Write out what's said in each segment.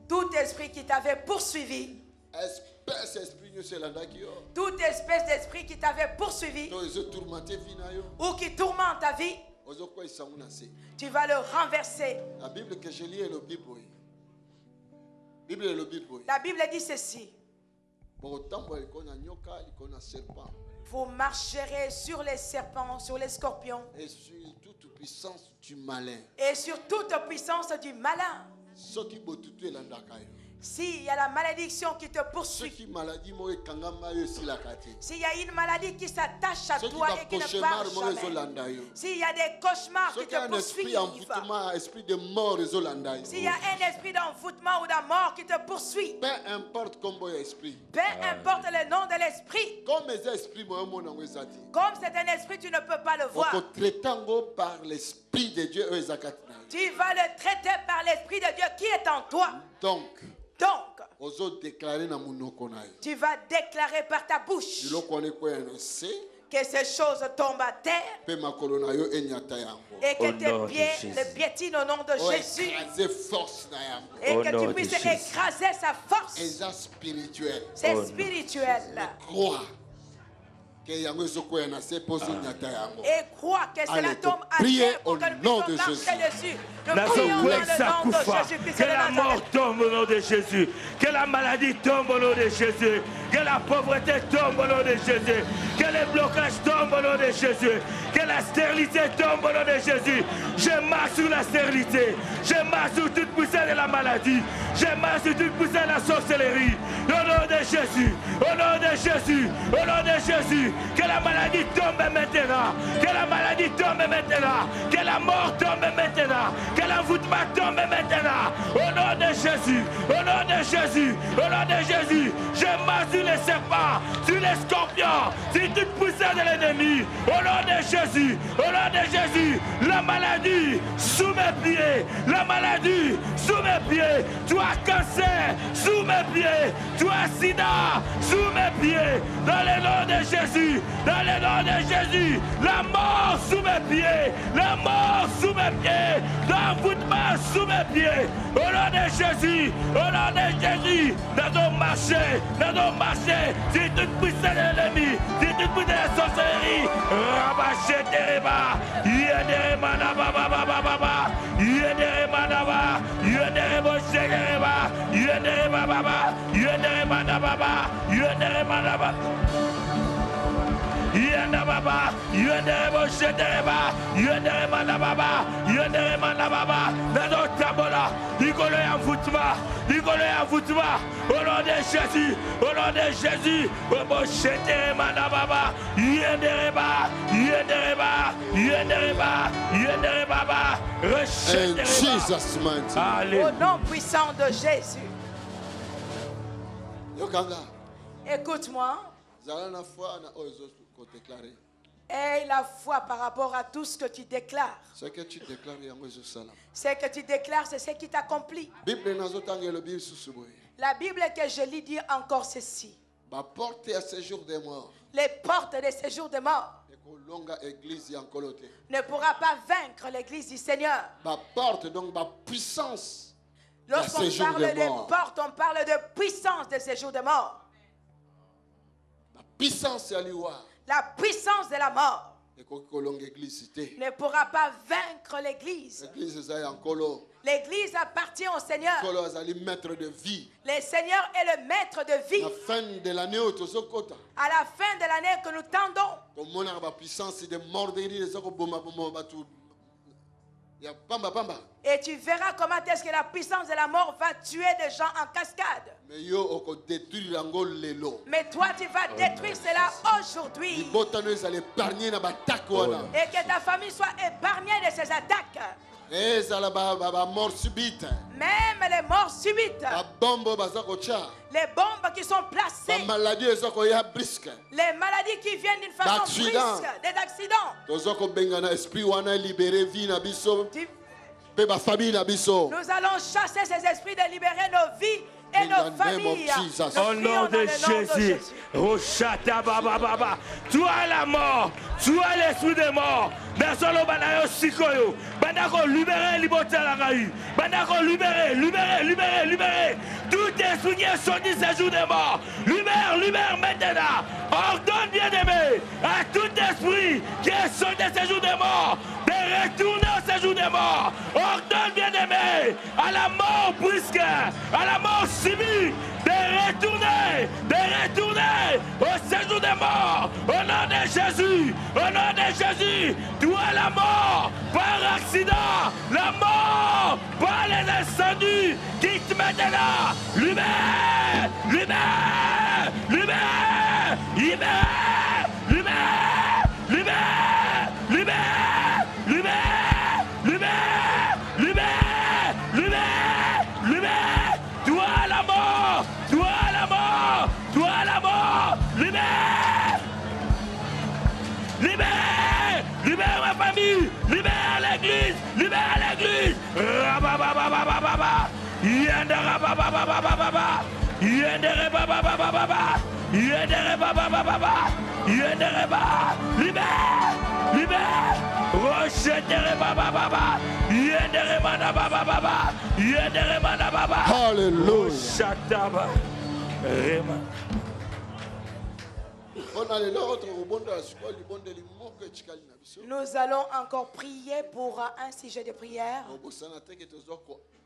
Tout esprit qui t'avait poursuivi. Toute espèce d'esprit qui t'avait poursuivi ou qui tourmente ta vie, tu vas le renverser. La Bible que je lis est le Bible. La Bible dit ceci. Vous marcherez sur les serpents, sur les scorpions. Et sur toute puissance du malin. Et sur toute puissance du malin. S'il y a la malédiction qui te poursuit, s'il y a une maladie qui s'attache à toi et qui ne part jamais, s'il y a des cauchemars qui te poursuivent, s'il y a un esprit d'envoûtement ou de mort qui te poursuit, peu importe le nom de l'esprit, comme c'est un esprit, tu ne peux pas le voir. Tu vas le traiter par l'esprit de Dieu qui est en toi. Donc, tu vas déclarer par ta bouche que ces choses tombent à terre et que tes pieds le piétinent au nom de Jésus et que tu puisses écraser sa force. C'est spirituel. Et crois que cela tombe à terre pour que nous puissions marcher dessus. Nous prions dans le nom de Jésus-Christ. Que la mort tombe au nom de Jésus. Que la maladie tombe au nom de Jésus. Que la pauvreté tombe au nom de Jésus. Que les blocages tombent au nom de Jésus. Que la stérilité tombe au nom de Jésus. Je marche sur la stérilité. Je marche sur toute puissance de la maladie. Je marche sur toute puissance de la sorcellerie. Au nom de Jésus. Au nom de Jésus. Au nom de Jésus. Que la maladie tombe maintenant. Que la maladie tombe maintenant. Que la mort tombe maintenant. Que l'envoûtement tombe maintenant. Au nom de Jésus. Au nom de Jésus. Au nom de Jésus. Je marche sur les serpents, sur les scorpions, sur toute puissance de l'ennemi. Au nom de Jésus. Au nom de Jésus. La maladie sous mes pieds. La maladie sous mes pieds. Toi cancer sous mes pieds. Toi sida sous mes pieds. Dans le nom de Jésus. Dans le nom de Jésus, la mort sous mes pieds, la mort sous mes pieds, l'envoûtement sous mes pieds, au nom de Jésus, dans nos marchés, c'est toute puissance de l'ennemi, c'est toute puissance de la sorcellerie, rabâché tereba, yéderema nababa, yéderema naba, yéderema chegereba, yéderema baba, yéderema nababa, yéderema naba. Yenda baba, yenda boshetereba, yenda manababa, yenda manababa, dans tabola, Nicole envoûtement, au nom de Jésus, au nom de Jésus, au boshetere manababa, yendereba, au nom puissant de Jésus. Écoute-moi. Et la foi par rapport à tout ce que tu déclares. Ce que tu déclares, c'est ce qui t'accomplit. La Bible que je lis dit encore ceci. Les portes des séjours des morts ne pourra pas vaincre l'église du Seigneur. Lorsqu'on parle de portes, on parle de puissance des séjours des morts. La puissance de la mort ne pourra pas vaincre l'église. L'église appartient au Seigneur. Le Seigneur est le maître de vie. À la fin de l'année que nous tendons, et tu verras comment est-ce que la puissance de la mort va tuer des gens en cascade. Mais toi, tu vas détruire cela aujourd'hui. Et que ta famille soit épargnée de ces attaques. Même les morts subites. Les bombes qui sont placées. Les maladies qui viennent d'une façon brusque. Des accidents. Nous allons chasser ces esprits de libérer nos vies et nos familles. Au nom de Jésus. Toi la mort, toi l'esprit de mort. Bandako, libérez, Bandako, libérez. Tout esprit qui est sorti de séjour des morts. Libère maintenant. Ordonne, bien-aimé, à tout esprit qui est sorti de séjour des morts de retourner au séjour des morts. Ordonne, bien-aimé, à la mort brusque, à la mort subie, de retourner au séjour des morts. Au nom de Jésus, toi la mort par accident, la mort par les incendies qui te mettent là. Libère. Toi la mort, libère ma famille, libère l'église, Nous allons encore prier pour un sujet de prière.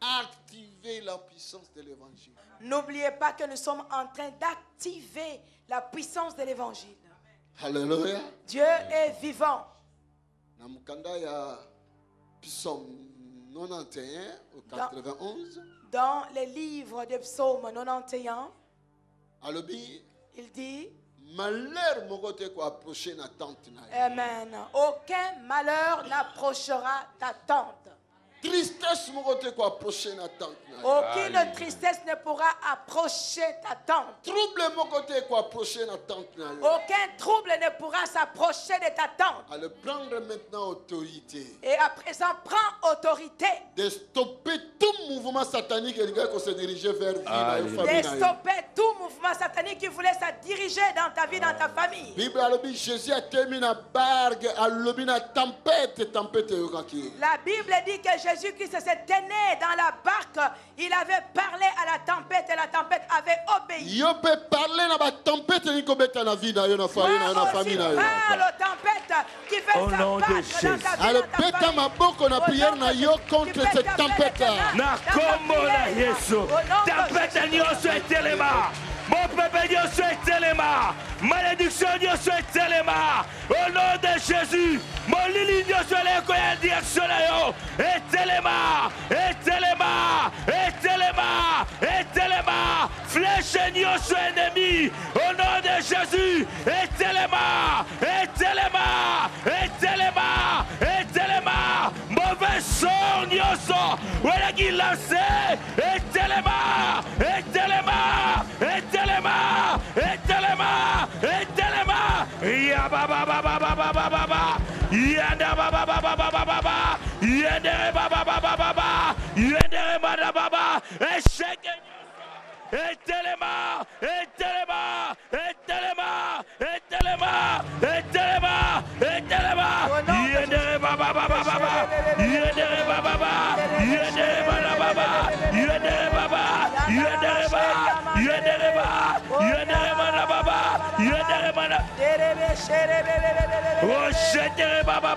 Activer la puissance de l'évangile. N'oubliez pas que nous sommes en train d'activer la puissance de l'évangile. Alléluia. Dieu est vivant. Dans les livres de Psaume 91, il dit Amen. Aucun malheur n'approchera ta tente. Aucune tristesse ne pourra approcher ta tente. Aucun trouble ne pourra s'approcher de ta tente. Et à présent, prends autorité. De stopper tout mouvement satanique qui se dirigeait vers vie. De stopper tout mouvement satanique qui voulait se diriger dans ta vie, dans ta famille. Jésus a terminé la barque, la tempête. La Bible dit que Jésus-Christ s'est tenu dans la barque. Il avait parlé à la tempête et la tempête avait obéi. Il peut parler à la tempête et dans la vie, dans la famille. Parle aux tempêtes qui fait sa barque dans ta vie. Alors, peut-être ma bouche, on a prié contre cette tempête-là. Mon peuple Dieu soit téléma. Malédiction Dieu soit téléma. Au nom de Jésus. Mon lili Dieu soit l'écoute direction là. Et téléma. Flèche Dieu soit ennemi. Au nom de Jésus. Et téléma. Mauvais sort Dieu soit. Voilà qui lance. Et téléma. Ya baba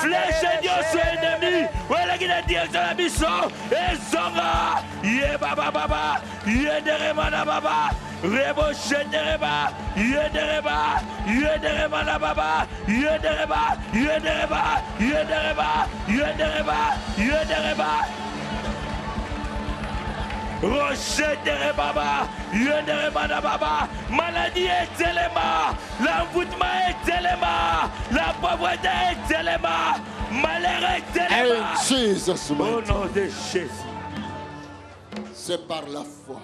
flèche Dieu soit ennemi. Voilà qui est direction la mission. Et zonga. Ye baba. Yederema baba. Rebo shendereba. Yedereba baba. Yedereba. Rochette baba, baba, maladie est téléma, l'envoûtement est téléma, la pauvreté est téléma, malheur est téléma. Jesus, au nom de Jésus. C'est par la foi.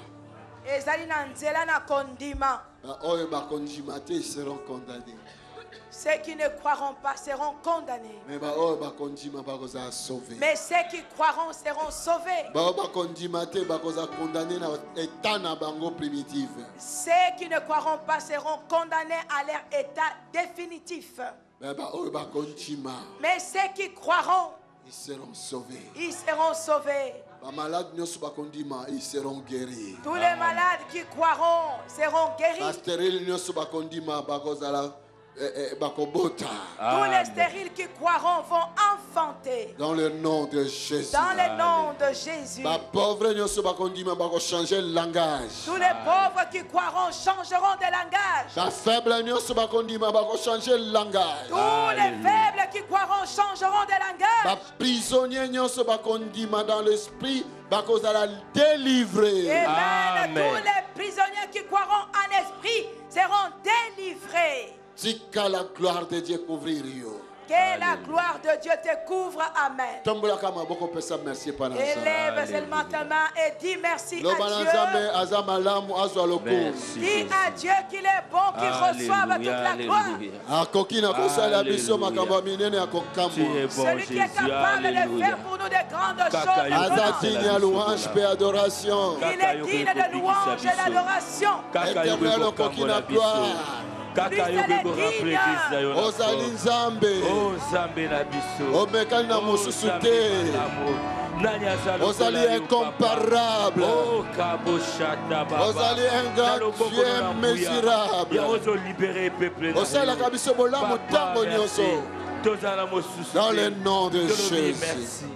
Ils seront condamnés. Ceux qui ne croiront pas seront condamnés. Mais ceux qui croiront seront sauvés. Ceux qui ne croiront pas seront condamnés à leur état définitif. Mais ceux qui croiront Ils seront sauvés. Ils seront sauvés. Ils seront guéris. Tous les malades qui croiront seront guéris. Tous les stériles qui croiront vont enfanter. Dans le nom de Jésus. Dans le nom de Jésus. Changer le langage. Tous les pauvres qui croiront changeront de langage. Changer le langage. Tous les faibles qui croiront changeront de langage. Prisonniers dans l'esprit, délivrés. Amen. Tous les prisonniers qui croiront en esprit seront délivrés. Que la gloire de Dieu couvrir. Que la gloire de Dieu te couvre. Amen. Élève seulement ta main et dis merci à Dieu. Dis à Dieu qu'il est bon, qu'il reçoive toute la gloire. Celui qui est capable de faire pour nous de grandes choses. Il est digne de louange et d'adoration. Ozali Nzambe, omekali na mosusu te, ozali incomparable, ozali un grand Dieu mesurable, osalaka biso bolamu ntango nyonso, dans le nom de Jésus.